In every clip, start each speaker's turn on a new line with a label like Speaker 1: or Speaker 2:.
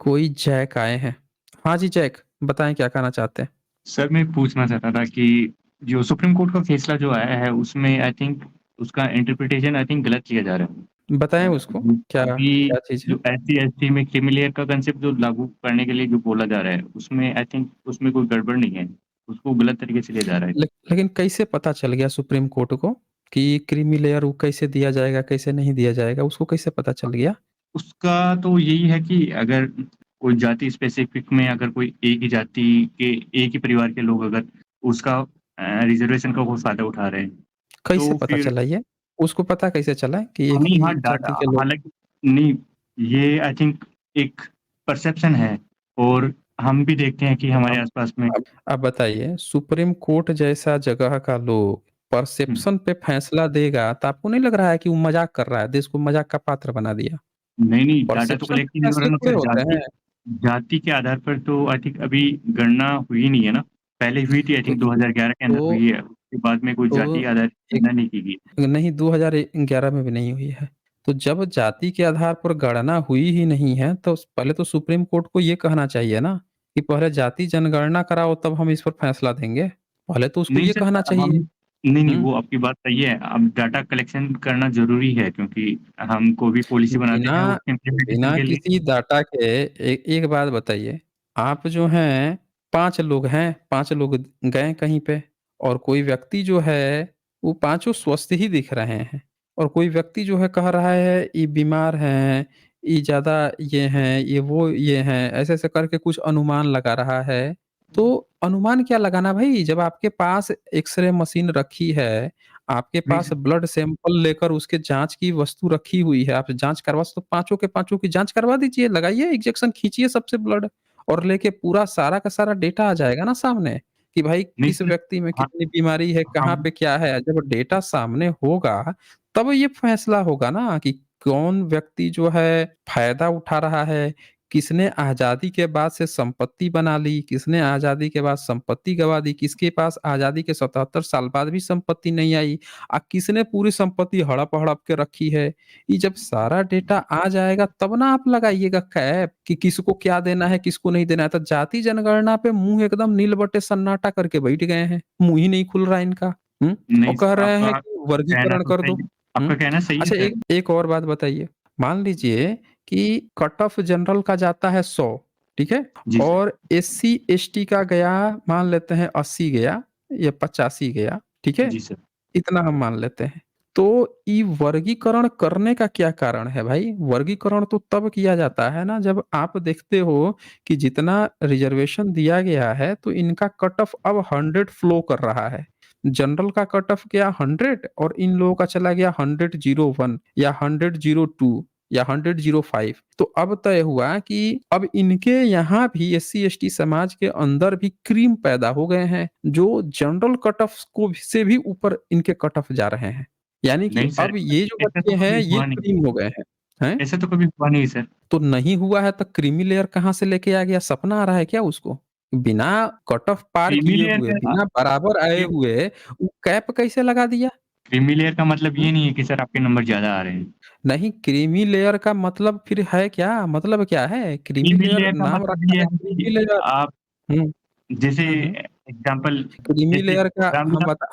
Speaker 1: कोई जैक आए हैं। हाँ जी, जैक, बताएँ क्या कहना चाहते हैं?
Speaker 2: सर, मैं पूछना चाहता था कि जो सुप्रीम कोर्ट का फैसला जो आया है, उसमें आई थिंक उसका इंटरप्रिटेशन आई थिंक गलत लिया जा रहा है।
Speaker 1: बताएँ उसको, क्या
Speaker 2: अभी
Speaker 1: क्या चीज़ है?
Speaker 2: जो एससी-एसटी में क्रीमी लेयर का कांसेप्ट जो लागू करने के लिए जो बोला जा रहा है, उसमें आई थिंक उसमें कोई गड़बड़ नहीं है। उसको गलत तरीके से लिया जा रहा है।
Speaker 1: लेकिन कैसे पता चल गया सुप्रीम कोर्ट को कि क्रीमी लेयर वो कैसे दिया जाएगा, कैसे नहीं दिया जाएगा? उसको कैसे पता चल गया?
Speaker 2: उसका तो यही है कि अगर कोई जाति स्पेसिफिक में अगर कोई एक ही जाति के एक ही परिवार के लोग अगर उसका रिज़र्वेशन का वो फ़ायदा उठा रहे हैं,
Speaker 1: कैसे
Speaker 2: तो
Speaker 1: पता
Speaker 2: फिर
Speaker 1: चला ये? उसको पता कैसे चला कि एक
Speaker 2: नहीं,
Speaker 1: ही
Speaker 2: हाँ, डाटा
Speaker 1: जाति के लोग
Speaker 2: हालाँकि नहीं, ये आई थिंक एक परसेप्शन है और हम भी देखते हैं कि हमारे
Speaker 1: अब
Speaker 2: आस-पास में
Speaker 1: अब बताइए सुप्रीम कोर्ट जैसा जगह का लोग
Speaker 2: हुँ,
Speaker 1: परसेप्शन पे फैसला देगा, तो आपको नहीं लग रहा है कि वो मज़ाक कर रहा है, देश को मज़ाक का पात्र बना दिया?
Speaker 2: नहीं, नहीं, डाटा तो
Speaker 1: परसेप्शन
Speaker 2: कलेक्ट ही
Speaker 1: पे
Speaker 2: नहीं हो रहा
Speaker 1: फैसले
Speaker 2: ना
Speaker 1: थोड़े
Speaker 2: सर,
Speaker 1: होते
Speaker 2: जाति
Speaker 1: हैं।
Speaker 2: जाति के आधार पर तो आई थिंक अभी गणना हुई नहीं है ना। पहले हुई थी आई
Speaker 1: तो
Speaker 2: थिंक 2011 के अंदर
Speaker 1: तो
Speaker 2: हुई है, उसके बाद में कोई
Speaker 1: तो
Speaker 2: जाति आधारित
Speaker 1: एक
Speaker 2: गणना नहीं की गई।
Speaker 1: नहीं 2011 में भी नहीं हुई है। तो जब जाति के आधार पर गणना हुई ही नहीं है, तो पहले तो सुप्रीम कोर्ट को ये कहना चाहिए ना, कि पहले जाति जनगणना कराओ तब हम इस पर फैसला देंगे। पहले तो उसको
Speaker 2: नहीं
Speaker 1: ये
Speaker 2: सर,
Speaker 1: कहना
Speaker 2: हम
Speaker 1: चाहिए।
Speaker 2: नहीं, नहीं,
Speaker 1: हुँ।
Speaker 2: वो आपकी बात सही है। अब डाटा कलेक्शन करना ज़रूरी है क्योंकि हमको भी पॉलिसी बनाते
Speaker 1: बिना
Speaker 2: हैं उसके इम्प्लीमेंटेशन
Speaker 1: बिना
Speaker 2: के लिए।
Speaker 1: किसी डाटा के एक बात बताइए, आप जो हैं 5 लोग हैं, 5 लोग गए कहीं पे और कोई व्यक्ति जो है, वो पाँचों स्वस्थ ही दिख रहे हैं और कोई व्यक्ति जो है कह रहा है ये बीमार हैं, ये ज़्यादा ये हैं, ये हैं, ऐसे-ऐसे करके कुछ अनुमान लगा रहा है। तो अनुमान क्या लगाना भई, जब आपके पास एक्स-रे मशीन रखी है, आपके
Speaker 2: नहीं
Speaker 1: पास
Speaker 2: सर,
Speaker 1: ब्लड सैंपल लेकर उसके जाँच की वस्तु रखी हुई है, आप जाँच करवा तो पाँचों के पाँचों की जाँच करवा दीजिए, लगाइए इंजेक्शन खींचिए सबसे ब्लड और लेके पूरा सारा का सारा डेटा आ जाएगा ना सामने, कि भाई
Speaker 2: नहीं
Speaker 1: किस
Speaker 2: सर,
Speaker 1: व्यक्ति में
Speaker 2: हाँ,
Speaker 1: कितनी बीमारी है, कहाँ
Speaker 2: हम
Speaker 1: पे क्या है। जब डेटा सामने होगा, तब ये फैसला होगा ना कि कौन व्यक्ति जो है फ़ायदा उठा रहा है, किसने आज़ादी के बाद से संपत्ति बना ली, किसने आज़ादी के बाद संपत्ति गँवा दी, किसके पास आज़ादी के 77 साल बाद भी संपत्ति नहीं आई। किसने पूरी संपत्ति हड़प-हड़प के रखी है। ये जब सारा डेटा आ जाएगा तब ना आप लगाइएगा कैप कि किसको क्या देना है, किसको नहीं देना है। तो जाति जनगणना पे मुँह एकदम नील बटे सन्नाटा करके बैठ गए हैं। मुँह ही नहीं खुल रहा है इनका। हुँ? और
Speaker 2: नहीं
Speaker 1: कह
Speaker 2: सर,
Speaker 1: रहे हैं
Speaker 2: आपका
Speaker 1: कि
Speaker 2: कहना
Speaker 1: वर्गीकरण
Speaker 2: तो
Speaker 1: कर
Speaker 2: सही
Speaker 1: दो।
Speaker 2: है।
Speaker 1: हुँ?
Speaker 2: आपका कहना सही है
Speaker 1: अच्छा
Speaker 2: सर।
Speaker 1: एक एक और बात बताइए, मान लीजिए कि कट ऑफ जनरल का जाता है 100, ठीक है?
Speaker 2: जी सर।
Speaker 1: और एससी-एसटी का गया मान लेते हैं 80 गया या 85 गया, ठीक है?
Speaker 2: जी सर।
Speaker 1: इतना हम मान लेते हैं। तो ये वर्गीकरण करने का क्या कारण है भाई? वर्गीकरण तो तब किया जाता है ना जब आप देखते हो कि जितना रिज़र्वेशन दिया गया है तो इनका कट ऑफ अब 100 फ्लो कर रहा है। जनरल का कट ऑफ गया 100 और इन लोगों का चला गया 100-01 या 100-02 या 100-05। तो अब तय हुआ कि अब इनके यहाँ भी एससी-एसटी समाज के अंदर भी क्रीम पैदा हो गए हैं, जो जनरल कट ऑफ को से भी ऊपर इनके कट ऑफ जा रहे हैं। यानी कि
Speaker 2: नहीं सर,
Speaker 1: अब ये जो
Speaker 2: ऐसा तो
Speaker 1: बच्चे हैं
Speaker 2: कभी
Speaker 1: ये
Speaker 2: हुआ नहीं।
Speaker 1: क्रीम हो गए हैं। हैं?
Speaker 2: ऐसा तो कभी हुआ नहीं सर।
Speaker 1: तो नहीं हुआ है तो क्रीमी लेयर कहाँ से लेके आ गया? सपना आ रहा है क्या उसको? बिना कट ऑफ पार
Speaker 2: क्रीमी
Speaker 1: किए
Speaker 2: लेयर
Speaker 1: हुए,
Speaker 2: का
Speaker 1: बिना बराबर आए
Speaker 2: ये
Speaker 1: हुए वो कैप कैसे लगा दिया?
Speaker 2: क्रीमी लेयर का मतलब
Speaker 1: हुँ?
Speaker 2: ये नहीं है कि सर आपके नंबर ज़्यादा आ रहे हैं।
Speaker 1: नहीं, क्रीमी लेयर का मतलब फिर है क्या? मतलब क्या है? क्रीमी
Speaker 2: क्रीमी
Speaker 1: लेयर
Speaker 2: लेयर का
Speaker 1: नाम
Speaker 2: मतलब
Speaker 1: रखा
Speaker 2: ये
Speaker 1: है
Speaker 2: है कि
Speaker 1: क्रीमी लेयर।
Speaker 2: आप
Speaker 1: हुँ,
Speaker 2: जैसे
Speaker 1: हुँ, हुँ।
Speaker 2: एग्ज़ाम्पल
Speaker 1: क्रीमी
Speaker 2: जैसे
Speaker 1: लेयर का
Speaker 2: ग्रामीण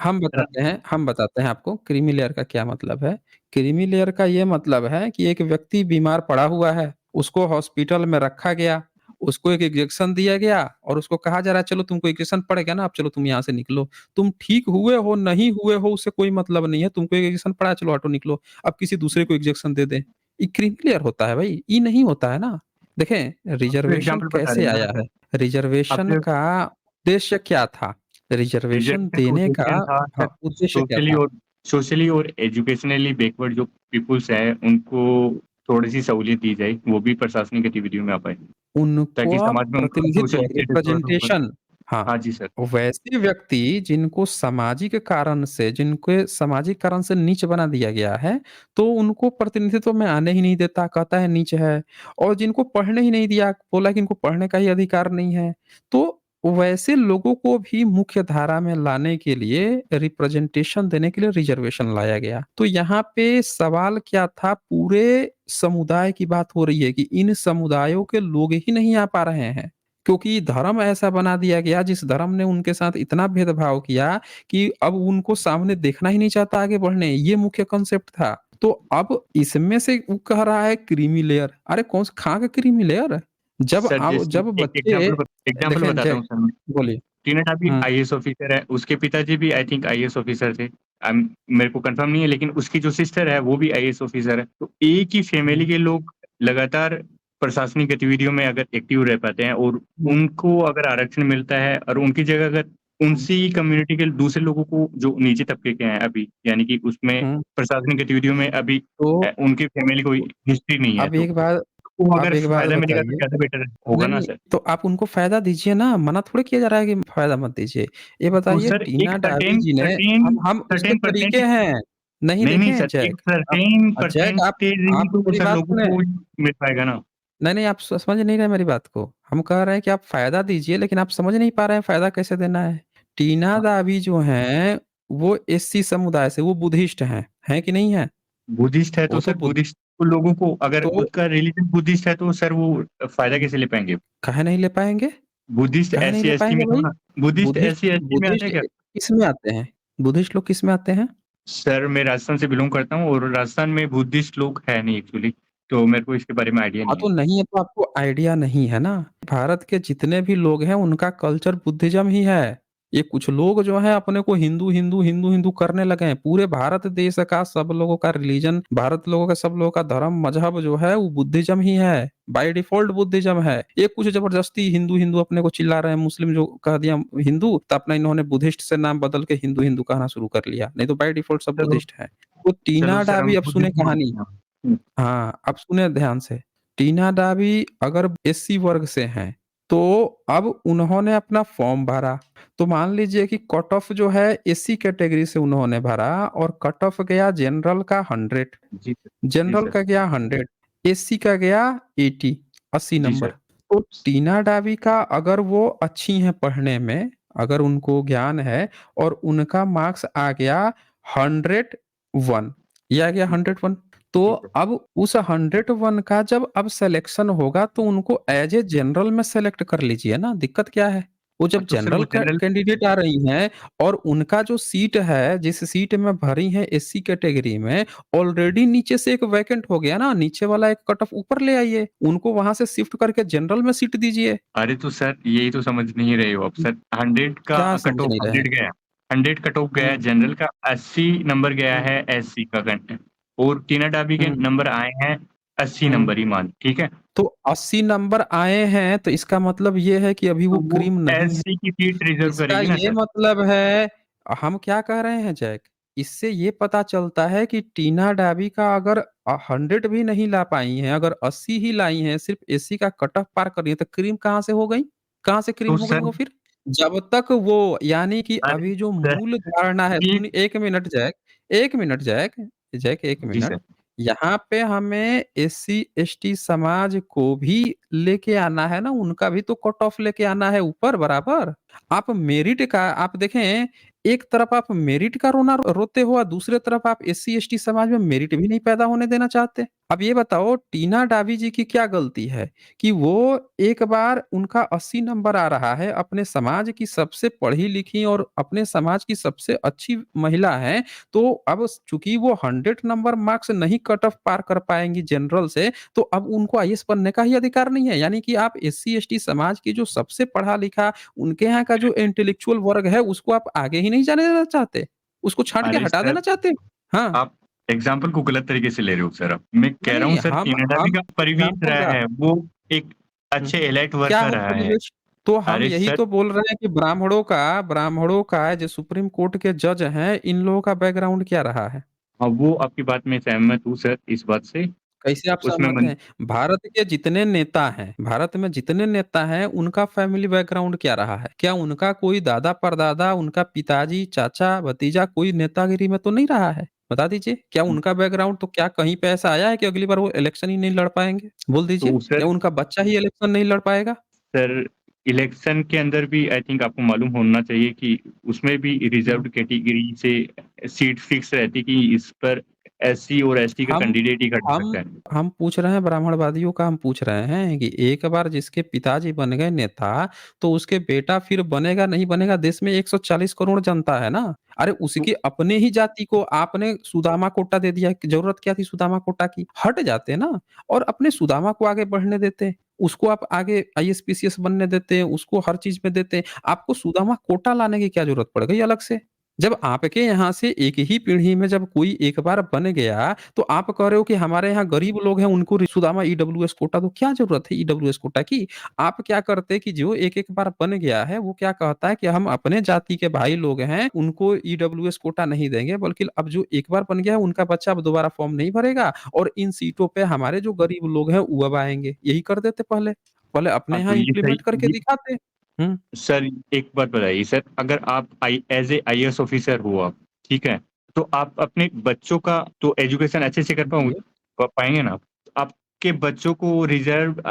Speaker 1: हम बताते हैं आपको क्रीमी लेयर का क्या मतलब है। क्रीमी लेयर का ये मतलब है कि एक व्यक्ति बीमार पड़ा हुआ है, उसको हॉस्पिटल में रखा गया, उसको एक इंजेक्शन दिया गया और उसको कहा जा रहा है चलो तुमको इंजेक्शन पड़ गया ना, अब चलो तुम यहाँ से निकलो। तुम ठीक हुए हो, नहीं हुए हो उससे कोई मतलब नहीं है, तुमको एक इंजेक्शन पड़ा है चलो हटो निकलो, अब किसी दूसरे को इंजेक्शन दे दें। ये क्रीमी लेयर होता है भाई, ये नहीं होता है ना। देखें
Speaker 2: आप जो
Speaker 1: रिज़र्वेशन
Speaker 2: एग्ज़ाम्पल बता रहे
Speaker 1: कैसे
Speaker 2: हैं
Speaker 1: आया
Speaker 2: ना,
Speaker 1: है?
Speaker 2: आप
Speaker 1: रिज़र्वेशन
Speaker 2: जो
Speaker 1: का उद्देश्य क्या था? रिज़र्वेशन
Speaker 2: रिज़र्वेशन का
Speaker 1: देने का
Speaker 2: उद्देश्य था हाँ,
Speaker 1: उद्देश्य क्या था?
Speaker 2: सोशली और एजुकेशनली बैकवर्ड जो पीपल्स हैं, उनको थोड़ी-सी सहूलियत दी जाए, वो भी प्रशासनिक गतिविधियों में आ पाएँ, ताकि
Speaker 1: उनको
Speaker 2: समाज में उनका
Speaker 1: प्रतिनिधित्व
Speaker 2: सोशल स्टेटस थोड़ा-सा ऊपर।
Speaker 1: रिप्रेजेंटेशन हाँ,
Speaker 2: हाँ जी सर।
Speaker 1: वैसे व्यक्ति जिनको सामाजिक कारण से जिनके सामाजिक कारण से नीच बना दिया गया है, तो उनको प्रतिनिधित्व में आने ही नहीं देता, कहता है नीच है और जिनको पढ़ने ही नहीं दिया, बोला कि इनको पढ़ने का ही अधिकार नहीं है। तो वैसे लोगों को भी मुख्य धारा में लाने के लिए रिप्रेजेंटेशन देने के लिए रिज़र्वेशन लाया गया। तो यहाँ पे सवाल क्या था पूरे समुदाय की बात हो रही है कि इन समुदायों के लोग ही नहीं आ पा रहे हैं, क्योंकि धर्म ऐसा बना दिया गया जिस धर्म ने उनके साथ इतना भेदभाव किया कि अब उनको सामने देखना ही नहीं चाहता आगे बढ़ने, ये मुख्य कांसेप्ट था। तो अब इसमें से वो कह रहा है क्रीमी लेयर, अरे कौन सा कहाँ का क्रीमी लेयर?
Speaker 2: सर जैसे
Speaker 1: जब
Speaker 2: एक
Speaker 1: बच्चे
Speaker 2: एग्ज़ाम्पल
Speaker 1: देखें
Speaker 2: बताता
Speaker 1: जय
Speaker 2: हूँ सर मैं।
Speaker 1: बोलिए।
Speaker 2: टीना टापी
Speaker 1: हुँ,
Speaker 2: आईएएस ऑफिसर है, उसके पिताजी भी आई थिंक आईएएस ऑफिसर थे। मेरे को कंफर्म नहीं है, लेकिन उसकी जो सिस्टर है वो भी आईएएस ऑफिसर है। तो एक ही फैमिली
Speaker 1: हुँ,
Speaker 2: के लोग लगातार प्रशासनिक गतिविधियों में अगर एक्टिव रह पाते हैं और
Speaker 1: हुँ,
Speaker 2: उनको अगर आरक्षण मिलता है और उनकी जगह अगर
Speaker 1: हुँ,
Speaker 2: उसी कम्युनिटी के दूसरे लोगों को जो नीचे तबके के हैं अभी, यानी कि उसमें
Speaker 1: हुँ,
Speaker 2: प्रशासनिक गतिविधियों में अभी
Speaker 1: तो
Speaker 2: उनकी फैमिली कोई हिस्ट्री नहीं है,
Speaker 1: अब
Speaker 2: तो
Speaker 1: एक बात
Speaker 2: वो
Speaker 1: अब
Speaker 2: अगर
Speaker 1: एक बात
Speaker 2: फ़ायदा मिलेगा तो
Speaker 1: बताइए।
Speaker 2: ज़्यादा बेटर होगा
Speaker 1: नहीं,
Speaker 2: ना
Speaker 1: नहीं,
Speaker 2: सर।
Speaker 1: तो आप उनको फ़ायदा दीजिए ना, मना थोड़ी किया जा रहा है कि फ़ायदा मत दीजिए। ये
Speaker 2: तो
Speaker 1: बताइए
Speaker 2: सर एक
Speaker 1: टीना डाबी
Speaker 2: सर्टेन
Speaker 1: जी ने
Speaker 2: सर्टेन
Speaker 1: हम उसके
Speaker 2: सर्टेन
Speaker 1: तरीके
Speaker 2: परसेंट
Speaker 1: हैं। नहीं
Speaker 2: नहीं, नहीं
Speaker 1: देखें
Speaker 2: सर, एक
Speaker 1: जैक, आप
Speaker 2: सर्टेन
Speaker 1: जैक
Speaker 2: परसेंटेज ही
Speaker 1: आप
Speaker 2: तो
Speaker 1: मेरी
Speaker 2: सर
Speaker 1: बात
Speaker 2: लोगों
Speaker 1: सुनें।
Speaker 2: को मिल पाएगा ना।
Speaker 1: नहीं, नहीं आप समझ नहीं रहे मेरी बात को। हम कह रहे हैं कि आप फ़ायदा दीजिए लेकिन आप समझ नहीं पा रहे हैं फ़ायदा कैसे देना है। टीना
Speaker 2: हाँ,
Speaker 1: दाबी जो हैं, वो एससी समुदाय से वो बुद्धिस्ट हैं कि नहीं हैं?
Speaker 2: बुद्धिस्ट है तो
Speaker 1: वो तो
Speaker 2: सर
Speaker 1: बुद्ध
Speaker 2: बुद्धिस्ट लोगों को अगर
Speaker 1: तो
Speaker 2: उसका रिलीजन बुद्धिस्ट है तो सर वो फ़ायदा कैसे ले पाएँगे?
Speaker 1: काहे नहीं ले पाएँगे?
Speaker 2: बुद्धिस्ट
Speaker 1: काहे नहीं ले
Speaker 2: एससी-एसटी
Speaker 1: पाएँगे
Speaker 2: में हो
Speaker 1: भाई?
Speaker 2: ना, बुद्धिस्ट
Speaker 1: बुद्धिस्ट
Speaker 2: एससी-एसटी में आते
Speaker 1: बुद्धिस्ट
Speaker 2: हैं क्या?
Speaker 1: किसमें आते हैं? बुद्धिस्ट लोग किसमें आते हैं?
Speaker 2: सर मैं राजस्थान से बिलॉन्ग करता हूँ और राजस्थान में बुद्धिस्ट लोग है नहीं एक्चुअली, तो मेरे को इसके बारे में आइडिया
Speaker 1: हाँ,
Speaker 2: नहीं है।
Speaker 1: तो नहीं है तो आपको आइडिया नहीं है ना। भारत के जितने भी लोग हैं उनका कल्चर बुद्धिज़्म ही है। ये कुछ लोग जो हैं अपने को हिंदू, हिंदू, हिंदू, हिंदू करने लगे हैं। पूरे भारत देश का सब लोगों का रिलीजन, भारत लोगों का सब लोगों का धर्म, मज़हब जो है वो बुद्धिज़्म ही है। बाय डिफ़ॉल्ट बुद्धिज़्म है। ये कुछ ज़बरदस्ती हिंदू, हिंदू अपने को चिल्ला रहे हैं, मुस्लिम जो कह दिया हिंदू, तो अपना इन्होंने बुद्धिस्ट से नाम बदल के हिंदू, हिंदू कहना शुरू कर लिया। नहीं तो बाय डिफ़ॉल्ट सब
Speaker 2: चलो
Speaker 1: बुद्धिस्ट हैं। तो
Speaker 2: चलो
Speaker 1: टीना
Speaker 2: सर
Speaker 1: डाबी
Speaker 2: हम
Speaker 1: अब सुने
Speaker 2: बुद्धिस्ट मान
Speaker 1: कहानी।
Speaker 2: लेते हैं। हुँ,
Speaker 1: हाँ, अब सुने ध्यान से। टीना डाबी अगर एससी वर्ग से हैं, तो अब उन्होंने अपना फॉर्म भरा, तो मान लीजिए कि कट ऑफ जो है एससी कैटेगरी से उन्होंने भरा और कट ऑफ गया जनरल का 100,
Speaker 2: जी सर। जी
Speaker 1: जनरल
Speaker 2: सर।
Speaker 1: का गया 100, एससी का गया 80
Speaker 2: जी
Speaker 1: नंबर।
Speaker 2: सर।
Speaker 1: तो टीना डाबी का अगर वो अच्छी हैं पढ़ने में, अगर उनको ज्ञान है और उनका मार्क्स आ गया 101, ये आ गया
Speaker 2: जी सर।
Speaker 1: 101, तो
Speaker 2: जी सर।
Speaker 1: अब उस 101 का जब अब सिलेक्शन होगा तो उनको एज ए जनरल में सेलेक्ट कर लीजिए ना, दिक्कत क्या है? वो
Speaker 2: हाँ,
Speaker 1: जब
Speaker 2: तो सर
Speaker 1: जनरल
Speaker 2: वो जनरल
Speaker 1: कैंडिडेट आ रही हैं और उनका जो सीट है, जिस सीट में भरी है एससी कैटेगरी में, ऑलरेडी नीचे से एक वैकेंट हो गया ना, नीचे वाला एक कट ऑफ ऊपर ले आइए, उनको वहाँ से शिफ्ट करके जनरल में सीट दीजिए।
Speaker 2: अरे तो सर यही तो समझ नहीं रहे हो आप सर 100 का
Speaker 1: क्या
Speaker 2: कट
Speaker 1: समझ
Speaker 2: ऑफ
Speaker 1: नहीं रहे
Speaker 2: 100
Speaker 1: हैं?
Speaker 2: गया, 100 कट ऑफ गया है
Speaker 1: हुँ,
Speaker 2: जनरल का, 80 नंबर गया
Speaker 1: हुँ,
Speaker 2: है एससी का और टीना डाबी के
Speaker 1: हुँ,
Speaker 2: नंबर आए हैं 80
Speaker 1: हुँ।
Speaker 2: नंबर ही मान, ठीक है?
Speaker 1: तो 80 नंबर आए हैं, तो इसका मतलब ये है कि अभी वो
Speaker 2: तो वो
Speaker 1: क्रीम नहीं है।
Speaker 2: एससी की सीट रिज़र्व
Speaker 1: इसका
Speaker 2: करेगी ना
Speaker 1: ये
Speaker 2: सर।
Speaker 1: मतलब है, हम क्या कह रहे हैं जैक, इससे ये पता चलता है कि टीना डाबी का अगर 100 भी नहीं ला पाई हैं, अगर 80 ही लाई हैं, सिर्फ़ एससी का कट ऑफ पार कर रही हैं, तो क्रीम कहाँ से हो गई? कहाँ से क्रीम
Speaker 2: तो
Speaker 1: हो गई
Speaker 2: सर
Speaker 1: वो फिर? जब तक वो यानी कि
Speaker 2: अरे
Speaker 1: अभी जो
Speaker 2: सर
Speaker 1: मूल धारणा है,
Speaker 2: seat
Speaker 1: 1 minute jack, 1 minute jack, jack 1
Speaker 2: जी
Speaker 1: मिनट,
Speaker 2: सर।
Speaker 1: यहाँ पे हमें एससी, एसटी समाज को भी लेके आना है ना, उनका भी तो कट ऑफ लेके आना है ऊपर बराबर। आप मेरिट का आप देखें, एक तरफ आप मेरिट का रोना रोते हो और दूसरे तरफ आप एससी-एसटी समाज में मेरिट भी नहीं पैदा होने देना चाहते। अब ये बताओ टीना डाबी जी की क्या गलती है कि वो एक बार उनका 80 नंबर आ रहा है, अपने समाज की सबसे पढ़ी-लिखी और अपने समाज की सबसे अच्छी महिला हैं, तो अब चूँकि वो 100 नंबर मार्क्स नहीं कट ऑफ पार कर पाएँगी जनरल से, तो अब उनको आईएएस बनने का ही अधिकार नहीं है। यानी कि आप एससी-एसटी समाज की जो सबसे पढ़ा-लिखा उनके यहाँ का जो इंटेलेक्चुअल वर्ग है, उसको आप आगे ही नहीं जाने देना चाहते? उसको छाँट के
Speaker 2: अरे
Speaker 1: हटा
Speaker 2: सर
Speaker 1: देना चाहते हो? हाँ,
Speaker 2: आप एग्ज़ाम्पल को गलत तरीके से ले रहे हो सर आप। मैं कह रहा
Speaker 1: नहीं
Speaker 2: हूँ सर टीना डाबी
Speaker 1: हम
Speaker 2: का परिवेश
Speaker 1: एग्ज़ाम्पल
Speaker 2: रहा
Speaker 1: का
Speaker 2: है, वो एक
Speaker 1: हुँ,
Speaker 2: अच्छे एलाइट वर्ग
Speaker 1: क्या
Speaker 2: का
Speaker 1: है
Speaker 2: रहा है।
Speaker 1: परिवेश? तो हम
Speaker 2: अरे
Speaker 1: यही
Speaker 2: सर
Speaker 1: तो बोल रहे हैं कि ब्राह्मणों का जो सुप्रीम कोर्ट के जज हैं, इन लोगों का बैकग्राउंड क्या रहा है?
Speaker 2: हाँ, वो आपकी बात में सहमत हूँ सर इस बात से।
Speaker 1: कैसे आप
Speaker 2: उसमें
Speaker 1: सहमत
Speaker 2: मन
Speaker 1: हैं? भारत में जितने नेता हैं, उनका फैमिली बैकग्राउंड क्या रहा है? क्या उनका कोई दादा-परदादा, उनका पिताजी, चाचा, भतीजा कोई नेतागिरी में तो नहीं रहा है? बता दीजिए, क्या उनका बैकग्राउंड तो क्या कहीं पे ऐसा आया है कि अगली बार वो इलेक्शन ही नहीं लड़ पाएँगे? बोल दीजिए,
Speaker 2: तो
Speaker 1: क्या
Speaker 2: सर
Speaker 1: उनका बच्चा ही इलेक्शन नहीं लड़ पाएगा?
Speaker 2: सर इलेक्शन के अंदर भी आई थिंक आपको मालूम होना चाहिए कि उसमें भी
Speaker 1: हुँ,
Speaker 2: रिज़र्व्ड कैटेगरी से सीट फिक्स रहती कि इस पर एससी और एसटी का
Speaker 1: हम
Speaker 2: कैंडिडेट ही खड़ा
Speaker 1: हम
Speaker 2: सकता है।
Speaker 1: हम पूछ रहे हैं ब्राह्मणवादियों का, हम पूछ रहे हैं कि एक बार जिसके पिताजी बन गए नेता, तो उसके बेटा फिर बनेगा नहीं बनेगा? देश में 140 करोड़ जनता है ना। अरे
Speaker 2: तो
Speaker 1: उसकी अपने ही जाति को आपने सुदामा कोटा दे दिया, जरूरत क्या थी सुदामा कोटा की? हट जाते ना और अपने सुदामा को आगे बढ़ने देते। उसको आप आगे आईएएस पीसीएस बनने देते, उसको हर चीज में देते। आपको सुदामा कोटा लाने की क्या जरूरत पड़ गई अलग से? जब आपके यहाँ से एक ही पीढ़ी में जब कोई एक बार बन गया, तो आप कह रहे हो कि हमारे यहाँ गरीब लोग हैं उनको सुदामा ईडब्ल्यूएस कोटा दो। क्या ज़रूरत है ईडब्ल्यूएस कोटा की? आप क्या करते कि जो एक-एक बार बन गया है, वो क्या कहता है कि हम अपने जाति के भाई लोग हैं, उनको ईडब्ल्यूएस कोटा नहीं देंगे, बल्कि अब जो एक बार बन गया है, उनका बच्चा अब दोबारा फॉर्म नहीं भरेगा और इन सीटों पे हमारे जो गरीब लोग हैं, वो अब आएँगे। यही कर देते पहले। पहले अपने
Speaker 2: हाँ,
Speaker 1: यहाँ
Speaker 2: तो ये सही
Speaker 1: इम्प्लीमेंट करके
Speaker 2: ये
Speaker 1: दिखाते। हुँ,
Speaker 2: सर एक बात बताइए सर, अगर आप एज़ ए आईएएस ऑफिसर हो आप, ठीक है? तो आप अपने बच्चों का तो एजुकेशन अच्छे से कर
Speaker 1: जी।
Speaker 2: पाएँगे ना? आपके बच्चों को रिज़र्व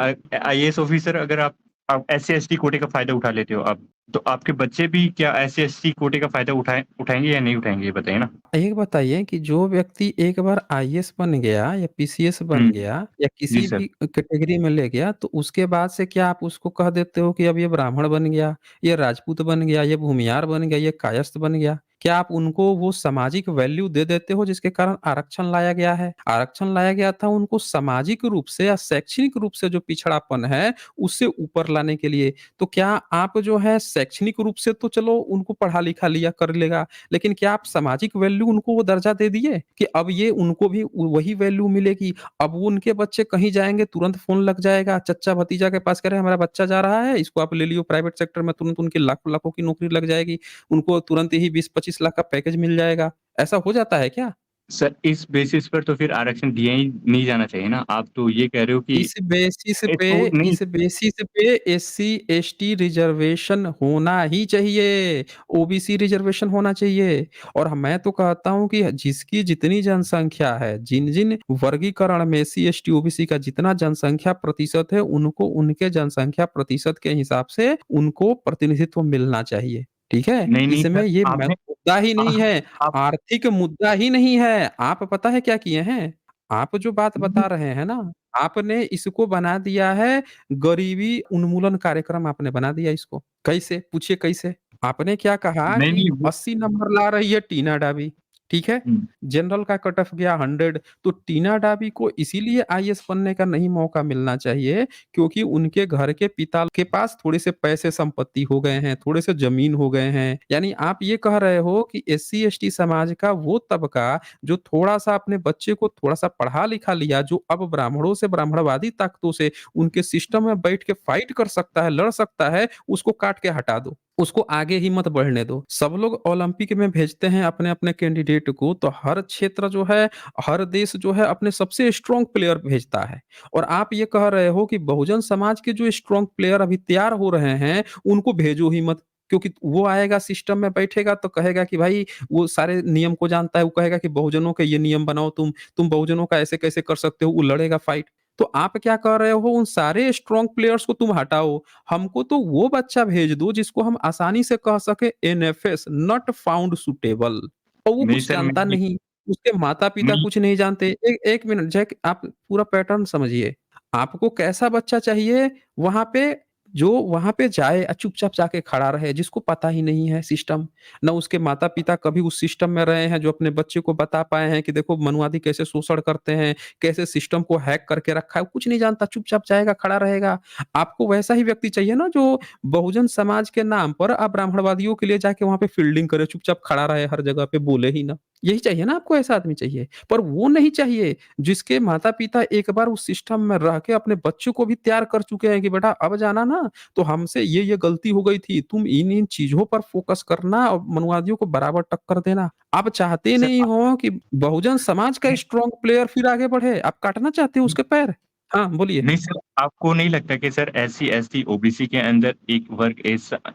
Speaker 2: आईएएस ऑफिसर अगर आप एससी-एसटी कोटे का फ़ायदा उठा लेते हो आप, तो आपके बच्चे भी क्या एससी-एसटी कोटे का फ़ायदा उठाएँगे या नहीं उठाएँगे? ये बताइए ना?
Speaker 1: एक बताइए कि जो व्यक्ति एक बार आईएएस बन गया या पीसीएस बन
Speaker 2: हुँ,
Speaker 1: गया या
Speaker 2: जी
Speaker 1: किसी
Speaker 2: सर।
Speaker 1: भी कैटेगरी में ले गया, तो उसके बाद से क्या आप उसको कह देते हो कि अब ये ब्राह्मण बन गया, ये राजपूत बन गया, ये भूमियार बन गया, ये कायस्थ बन गया? क्या आप उनको वो सामाजिक वैल्यू दे देते हो जिसके कारण आरक्षण लाया गया है? आरक्षण लाया गया था उनको सामाजिक रूप से या शैक्षणिक रूप से जो पिछड़ापन है, उससे ऊपर लाने के लिए। तो क्या आप जो है शैक्षणिक रूप से तो चलो उनको पढ़ा-लिखा लिया कर लेगा, लेकिन क्या आप सामाजिक वैल्यू उनको वो दर्जा दे दिए कि अब ये उनको भी वही वैल्यू मिलेगी? अब वो उनके बच्चे कहीं जाएँगे तुरंत फ़ोन लग जाएगा, चच्चा-भतीजा के पास कह रहे हैं हमारा बच्चा जा रहा है, इसको आप ले लियो प्राइवेट सेक्टर में, तुरंत उनकी लाखों-लाखों की नौकरी लग जाएगी। उनको तुरंत ही 20-25 लाख का पैकेज मिल जाएगा। ऐसा हो जाता है क्या?
Speaker 2: सर इस बेसिस पर तो फिर आरक्षण दिया ही नहीं जाना चाहिए ना। आप तो ये कह रहे हो कि ए तो नहीं
Speaker 1: इस बेसिस पे एससी-एसटी रिज़र्वेशन होना ही चाहिए, ओबीसी रिज़र्वेशन होना चाहिए। और मैं तो कहता हूँ कि जिसकी जितनी जनसंख्या है, जिन-जिन वर्गीकरण में एससी-एसटी, ओबीसी का जितना जनसंख्या प्रतिशत है, उनको उनके जनसंख्या प्रतिशत के हिसाब से उनको प्रतिनिधित्व मिलना चाहिए। ठीक है?
Speaker 2: नहीं, नहीं
Speaker 1: इसमें
Speaker 2: सर
Speaker 1: ये
Speaker 2: आपने
Speaker 1: मुद्दा ही नहीं है,
Speaker 2: आप
Speaker 1: आर्थिक मुद्दा ही नहीं है। आप पता है क्या किए हैं? आप जो बात बता रहे हैं ना, आपने इसको बना दिया है गरीबी उन्मूलन कार्यक्रम आपने बना दिया इसको। कैसे? पूछिए कैसे? आपने क्या कहा
Speaker 2: नहीं,
Speaker 1: कि
Speaker 2: नहीं वो
Speaker 1: 80 नंबर ला रही है टीना डाबी, ठीक है?
Speaker 2: हुँ,
Speaker 1: जनरल का कट ऑफ गया 100, तो टीना डाबी को इसीलिए आईएएस बनने का नहीं मौका मिलना चाहिए क्योंकि उनके घर के पिता के पास थोड़े से पैसे संपत्ति हो गए हैं, थोड़े से ज़मीन हो गए हैं। यानी आप ये कह रहे हो कि एससी-एसटी समाज का वो तबका जो थोड़ा-सा अपने बच्चे को थोड़ा-सा पढ़ा-लिखा लिया, जो अब ब्राह्मणों से ब्राह्मणवादी ताकतों से उनके सिस्टम में बैठ के फाइट कर सकता है, लड़ सकता है, उसको काट के हटा दो। उसको आगे ही मत बढ़ने दो। सब लोग ओलंपिक में भेजते हैं अपने-अपने कैंडिडेट को, तो हर क्षेत्र जो है, हर देश जो है अपने सबसे स्ट्रॉन्ग प्लेयर भेजता है। और आप ये कह रहे हो कि बहुजन समाज के जो स्ट्रॉन्ग प्लेयर अभी तैयार हो रहे हैं, उनको भेजो ही मत। क्योंकि वो आएगा सिस्टम में बैठेगा तो कहेगा कि भाई वो सारे नियम को जानता है, वो कहेगा कि बहुजनों के ये नियम बनाओ तुम बहुजनों का ऐसे कैसे कर सकते हो? वो लड़ेगा फाइट। तो आप क्या कर रहे हो उन सारे स्ट्रॉन्ग प्लेयर्स को तुम हटाओ, हमको तो वो बच्चा भेज दो जिसको हम आसानी से कह सके एनएफएस नॉट फाउंड सूटेबल और वो
Speaker 2: नहीं
Speaker 1: कुछ
Speaker 2: सर
Speaker 1: जानता
Speaker 2: मैं
Speaker 1: नहीं, उसके माता-पिता
Speaker 2: मैं
Speaker 1: कुछ नहीं जानते। एक मिनट जैक आप पूरा पैटर्न समझिए। आपको कैसा बच्चा चाहिए वहाँ पे जो वहाँ पे जाए चुपचाप जाके खड़ा रहे, जिसको पता ही नहीं है सिस्टम। ना उसके माता-पिता कभी उस सिस्टम में रहे हैं जो अपने बच्चे को बता पाए हैं कि देखो मनुवादी कैसे शोषण करते हैं, कैसे सिस्टम को हैक करके रखा है, वो कुछ नहीं जानता, चुपचाप जाएगा, खड़ा रहेगा। आपको वैसा ही व्यक्ति चाहिए ना जो बहुजन समाज के नाम पर ब्राह्मणवादियों के लिए जाके वहाँ पे फील्डिंग करे, चुपचाप खड़ा रहे हर जगह पे, बोले ही ना। यही चाहिए ना आपको, ऐसा आदमी चाहिए। पर वो नहीं चाहिए जिसके माता-पिता एक बार उस सिस्टम में रह के अपने बच्चों को भी तैयार कर चुके हैं कि बेटा अब जाना ना तो हमसे ये गलती हो गई थी, तुम इन-इन चीज़ों पर फ़ोकस करना और मनुवादियों को बराबर टक्कर देना। आप चाहते
Speaker 2: सर
Speaker 1: नहीं हो कि बहुजन समाज का
Speaker 2: आपने
Speaker 1: स्ट्रॉन्ग प्लेयर फिर आगे बढ़े, आप काटना चाहते हो उसके पैर। हाँ, बोलिए।
Speaker 2: नहीं सर, आपको नहीं लगता कि सर एससी, एसटी, ओबीसी के अंदर एक वर्ग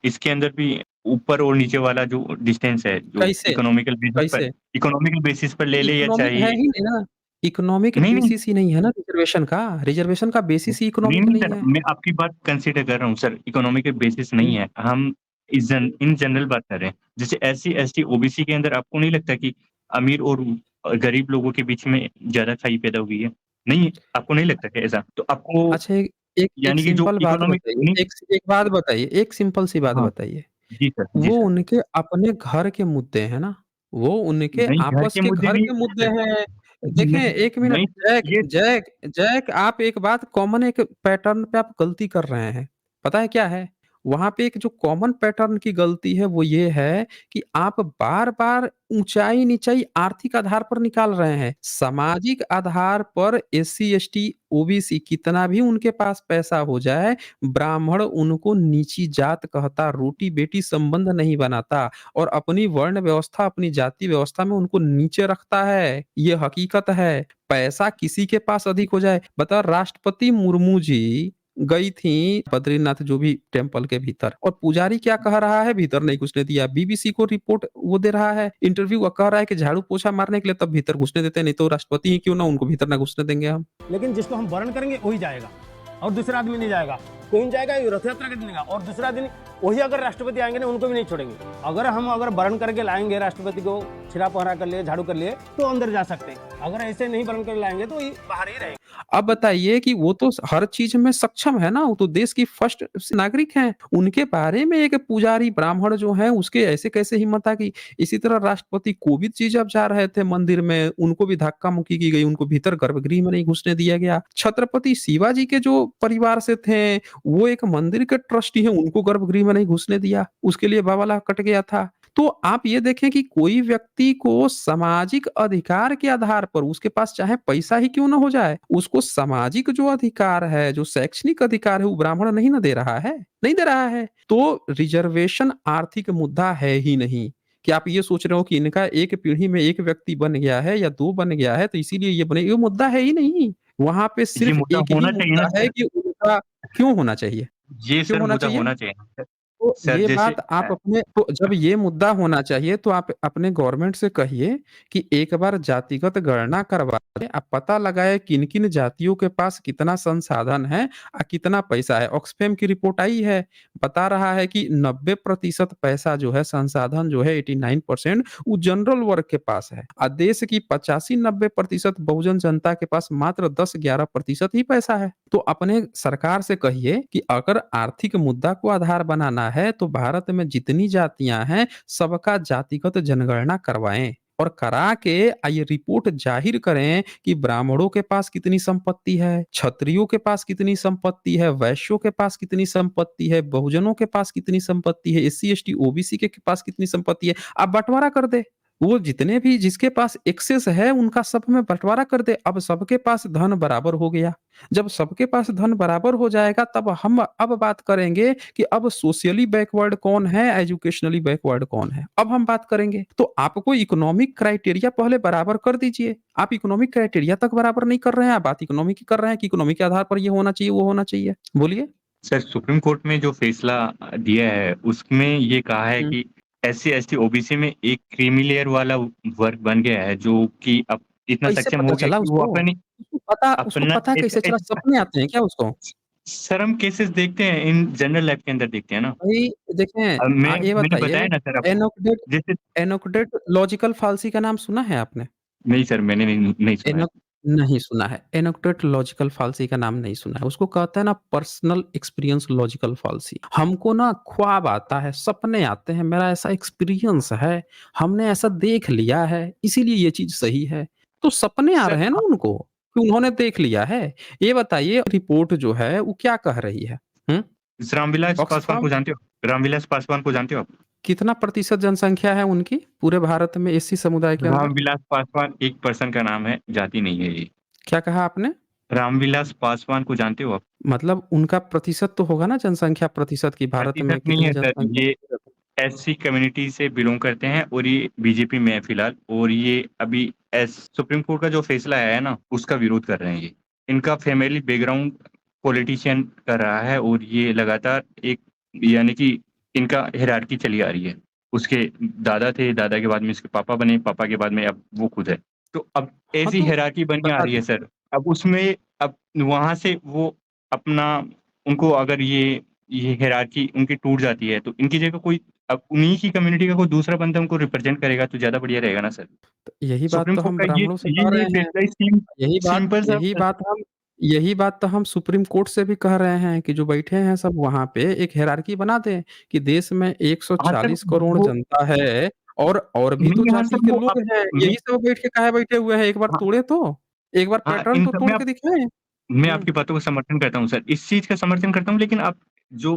Speaker 2: इसके अंदर भी ऊपर और नीचे वाला जो डिस्टेंस है, जो
Speaker 1: कैसे? कैसे?
Speaker 2: इकोनॉमिकल बेसिस पर ले ले या
Speaker 1: इकोनॉमिक है
Speaker 2: चाहिए
Speaker 1: ही नहीं ना, इकोनॉमिक
Speaker 2: नहीं, नहीं,
Speaker 1: बेसिस ही नहीं है ना रिज़र्वेशन का बेसिस ही
Speaker 2: नहीं,
Speaker 1: इकोनॉमिक
Speaker 2: नहीं
Speaker 1: नहीं
Speaker 2: सर,
Speaker 1: है।
Speaker 2: मैं आपकी बात कंसिडर कर रहा हूँ सर, इकोनॉमिकल बेसिस
Speaker 1: हुँ।
Speaker 2: नहीं है। हम इन जनरल बात कर रहे हैं। जैसे एससी, एसटी, ओबीसी के अंदर आपको नहीं लगता कि अमीर और गरीब लोगों के बीच में ज़्यादा खाई पैदा हुई है। नहीं, आपको नहीं लगता क्या ऐसा? तो आपको
Speaker 1: अच्छा एक एक एक
Speaker 2: यानी कि जो
Speaker 1: सिंपल बात
Speaker 2: इकोनॉमिक
Speaker 1: बताइए,
Speaker 2: नहीं
Speaker 1: एक बात बताइए, एक सिंपल सी बात
Speaker 2: हाँ,
Speaker 1: बताइए।
Speaker 2: जी सर, जी
Speaker 1: वो
Speaker 2: सर।
Speaker 1: उनके अपने घर के मुद्दे हैं ना, वो उनके
Speaker 2: नहीं, घर
Speaker 1: आपस
Speaker 2: के
Speaker 1: के
Speaker 2: मुद्दे
Speaker 1: घर
Speaker 2: नहीं
Speaker 1: के मुद्दे हैं। देखें
Speaker 2: नहीं,
Speaker 1: 1 मिनट
Speaker 2: नहीं ये
Speaker 1: जैक आप एक बात कॉमन एक पैटर्न पे आप गलती कर रहे हैं। पता है क्या है? वहाँ पे एक जो कॉमन पैटर्न की गलती है वो ये है कि आप बार-बार ऊँचाई-नीचाई आर्थिक आधार पर निकाल रहे हैं। सामाजिक आधार पर एससी, एसटी, ओबीसी कितना भी उनके पास पैसा हो जाए, ब्राह्मण उनको नीची जात कहता, रोटी-बेटी संबंध नहीं बनाता और अपनी वर्ण व्यवस्था, अपनी जाति व्यवस्था में उनको नीचे रखता है। ये हकीकत है। पैसा किसी के पास अधिक हो जाए बताओ राष्ट्रपति मुर्मू जी गई थी बद्रीनाथ जो भी टेम्पल के भीतर और पुजारी क्या कह रहा है भीतर नहीं घुसने दिया। बीबीसी को रिपोर्ट वो दे रहा है, इंटरव्यू वो कह रहा है कि झाड़ू पोछा मारने के लिए तब भीतर घुसने देते हैं, नहीं तो राष्ट्रपति ही क्यों ना उनको भीतर ना घुसने देंगे हम।
Speaker 3: लेकिन जिसको हम वर्ण करेंगे वही जाएगा और दूसरा आदमी नहीं जाएगा। कौन जाएगा? रथ यात्रा के दिन जाएगा और दूसरा दिन वही अगर राष्ट्रपति आएंगे ना उनको भी नहीं छोड़ेंगे। अगर वर्ण करके लाएंगे राष्ट्रपति को, छिरा पहरा कर लिए, झाड़ू कर लिए तो अंदर जा सकते हैं। अगर ऐसे नहीं वर्ण कर लाएंगे तो बाहर ही रहेंगे।
Speaker 1: अब बताइए कि वो तो हर चीज में सक्षम है ना, वो तो देश की फर्स्ट नागरिक हैं। उनके बारे में एक पुजारी ब्राह्मण जो है उसके ऐसे कैसे हिम्मत आ गई? इसी तरह राष्ट्रपति कोविंद जी जब जा रहे थे मंदिर में, उनको भी धक्का-मुक्की की गई, उनको भीतर गर्भगृह में नहीं घुसने दिया गया। छत्रपति शिवाजी के जो परिवार से थे, वो एक मंदिर के ट्रस्टी हैं, उनको गर्भगृह में नहीं घुसने दिया। उसके लिए बावला कट गया था। तो आप ये देखें कि कोई व्यक्ति को सामाजिक अधिकार के आधार पर उसके पास चाहे पैसा ही क्यों ना हो जाए, उसको सामाजिक जो अधिकार है, जो शैक्षणिक अधिकार है, वो ब्राह्मण नहीं ना दे रहा है, नहीं दे रहा है। तो रिजर्वेशन आर्थिक मुद्दा है ही नहीं। कि आप ये सोच रहे हो कि इनका एक पीढ़ी में एक व्यक्ति बन गया है या 2 बन गया है, तो इसीलिए ये बने, ये मुद्दा है ही नहीं। वहाँ पे
Speaker 2: ये
Speaker 1: सिर्फ
Speaker 2: मुद्दा
Speaker 1: एक ही
Speaker 2: होना चाहिए ना
Speaker 1: मुद्दा है
Speaker 2: सर।
Speaker 1: कि उनका क्यों होना चाहिए?
Speaker 2: ये
Speaker 1: क्यों
Speaker 2: सर
Speaker 1: होना
Speaker 2: मुद्दा
Speaker 1: चाहिए?
Speaker 2: होना चाहिए ना सर।
Speaker 1: तो
Speaker 2: सर
Speaker 1: ये
Speaker 2: जैसे
Speaker 1: बात आप अपने तो जब ये मुद्दा होना चाहिए तो आप अपने गवर्नमेंट से कहिए कि एक बार जातिगत गणना करवा दें, आप पता लगाए किन-किन जातियों के पास कितना संसाधन है कितना पैसा है। ऑक्सफैम की रिपोर्ट आई है, बता रहा है कि 90% पैसा जो है संसाधन जो है 89% वो जनरल वर्ग के पास है। देश की 85-90% बहुजन जनता के पास मात्र 10-11% ही पैसा है। तो अपने सरकार से कहिए कि अगर आर्थिक मुद्दा को आधार बनाना है तो भारत में जितनी जातियां हैं सबका जातिगत जनगणना करवाएं और करा के ये रिपोर्ट जाहिर करें कि ब्राह्मणों के पास कितनी संपत्ति है, क्षत्रियों के पास कितनी संपत्ति है, वैश्यों के पास कितनी संपत्ति है, बहुजनों के पास कितनी संपत्ति है, एससी एसटी ओबीसी के पास कितनी संपत्ति है, आप बंटवारा कर दे। वो जितने भी जिसके पास एक्सेस है उनका सब में बंटवारा कर दे। अब सबके पास धन बराबर हो गया। जब सबके पास धन बराबर हो जाएगा तब हम अब बात करेंगे कि अब सोशली बैकवर्ड कौन है, एजुकेशनली बैकवर्ड कौन है। अब हम बात करेंगे। तो आपको इकोनॉमिक क्राइटेरिया पहले बराबर कर दीजिए। आप इकोनॉमिक क्राइटेरिया तक बराबर नहीं कर रहे हैं, आप बात इकोनॉमी की कर रहे हैं कि इकोनॉमी के आधार पर ये होना चाहिए, वो होना चाहिए। बोलिए?
Speaker 2: सर सुप्रीम कोर्ट में जो फैसला दिया है उसमें ये कहा है
Speaker 1: हुँ।
Speaker 2: कि एससी, एसटी, ओबीसी में एक क्रीमी लेयर वाला वर्ग बन गया है जो कि अब इतना
Speaker 1: कैसे
Speaker 2: सक्षम
Speaker 1: पता
Speaker 2: हो गया
Speaker 1: चला
Speaker 2: कि वो
Speaker 1: उसको?
Speaker 2: अपनी
Speaker 1: उसको
Speaker 2: अपना
Speaker 1: पता कैसे चला? सपने आते हैं क्या उसको?
Speaker 2: सर हम केसेस देखते हैं इन जनरल लाइफ के अंदर देखते हैं ना।
Speaker 1: भाई देखें
Speaker 2: अब
Speaker 1: ये
Speaker 2: मैंने
Speaker 1: बताइए
Speaker 2: बताया ना सर आपको।
Speaker 1: एनोक्डेट
Speaker 2: जैसे
Speaker 1: एनोक्डेट लॉजिकल फाल्सी का नाम सुना है आपने?
Speaker 2: नहीं सर मैंने नहीं सुना है।
Speaker 1: एनोक नहीं सुना है। एनोक्टेट लॉजिकल फाल्सी का नाम नहीं सुना है। उसको कहते हैं ना पर्सनल एक्सपीरियंस लॉजिकल फाल्सी। हमको ना ख्वाब आता है, सपने आते हैं, मेरा ऐसा एक्सपीरियंस है, हमने ऐसा देख लिया है, इसीलिए ये चीज़ सही है। तो सपने आ
Speaker 2: सर
Speaker 1: रहे हैं ना उनको, कि उन्होंने देख लिया है। ये बताइए रिपोर्ट जो है वो क्या कह रही है? हुँ?
Speaker 2: रामविलास पासवान
Speaker 1: ऑक्सफैम
Speaker 2: को जानते हो? रामविलास पासवान को जानते हो आप?
Speaker 1: कितना प्रतिशत जनसंख्या है उनकी पूरे भारत में एससी समुदाय के अंदर?
Speaker 2: रामविलास पासवान एक पर्सन का नाम है, जाति नहीं है ये।
Speaker 1: क्या कहा आपने?
Speaker 2: रामविलास पासवान को जानते हो आप?
Speaker 1: मतलब उनका प्रतिशत तो होगा ना जनसंख्या प्रतिशत की भारत में
Speaker 2: प्रतिशत नहीं
Speaker 1: कितनी
Speaker 2: है सर,
Speaker 1: जनसंख्या
Speaker 2: ये
Speaker 1: प्रतिशत है?
Speaker 2: एससी कम्युनिटी से बिलॉन्ग करते हैं और ये बीजेपी में है फिलहाल और ये अभी एस सुप्रीम कोर्ट का जो फैसला आया है ना, उसका विरोध कर रहे हैं ये। इनका फैमिली बैकग्राउंड पॉलिटिशियन कर रहा है और ये लगातार एक यानी कि इनका हायरार्की चली आ रही है। उसके दादा थे, दादा के बाद में इसके पापा बने, पापा के बाद में अब वो खुद है। तो अब
Speaker 1: हाँ,
Speaker 2: ऐसी
Speaker 1: तो
Speaker 2: हायरार्की बन के आ
Speaker 1: बता
Speaker 2: रही है
Speaker 1: दीजिए।
Speaker 2: सर। अब उसमें अब वहाँ से वो अपना उनको अगर ये ये हायरार्की उनकी टूट जाती है, तो इनकी जगह कोई अब उन्हीं की कम्युनिटी का कोई दूसरा बंदा उनको रिप्रेजेंट करेगा तो ज़्यादा बढ़िया रहेगा ना सर।
Speaker 1: तो यही बात
Speaker 2: सुप्रीम
Speaker 1: तो
Speaker 2: कोर्ट
Speaker 1: हम
Speaker 2: का
Speaker 1: ब्राह्मणों से कह
Speaker 2: ये
Speaker 1: रहे हैं।
Speaker 2: फैसला
Speaker 1: यही बात
Speaker 2: सिंपल सा
Speaker 1: यही बात हम यही बात तो हम सुप्रीम कोर्ट से भी कह रहे हैं कि जो बैठे हैं सब वहाँ पे एक हायरार्की बना दें कि देश में
Speaker 2: हाँ सर,
Speaker 1: 140 करोड़
Speaker 2: वो
Speaker 1: जनता है और भी तो
Speaker 2: नहीं हाँ
Speaker 1: जाति
Speaker 2: सर,
Speaker 1: के
Speaker 2: वो
Speaker 1: लोग
Speaker 2: आप
Speaker 1: हैं।
Speaker 2: मैं
Speaker 1: यही सब बैठ के काहे बैठे हुए हैं? एक बार
Speaker 2: हाँ,
Speaker 1: तोड़े तो। एक बार
Speaker 2: हाँ,
Speaker 1: पैटर्न
Speaker 2: इन
Speaker 1: तो
Speaker 2: सब
Speaker 1: तोड़ के दिखाएँ।
Speaker 2: मैं
Speaker 1: हुँ।
Speaker 2: आपकी बातों का समर्थन करता हूँ सर। इस चीज़ का समर्थन करता हूँ, लेकिन आप जो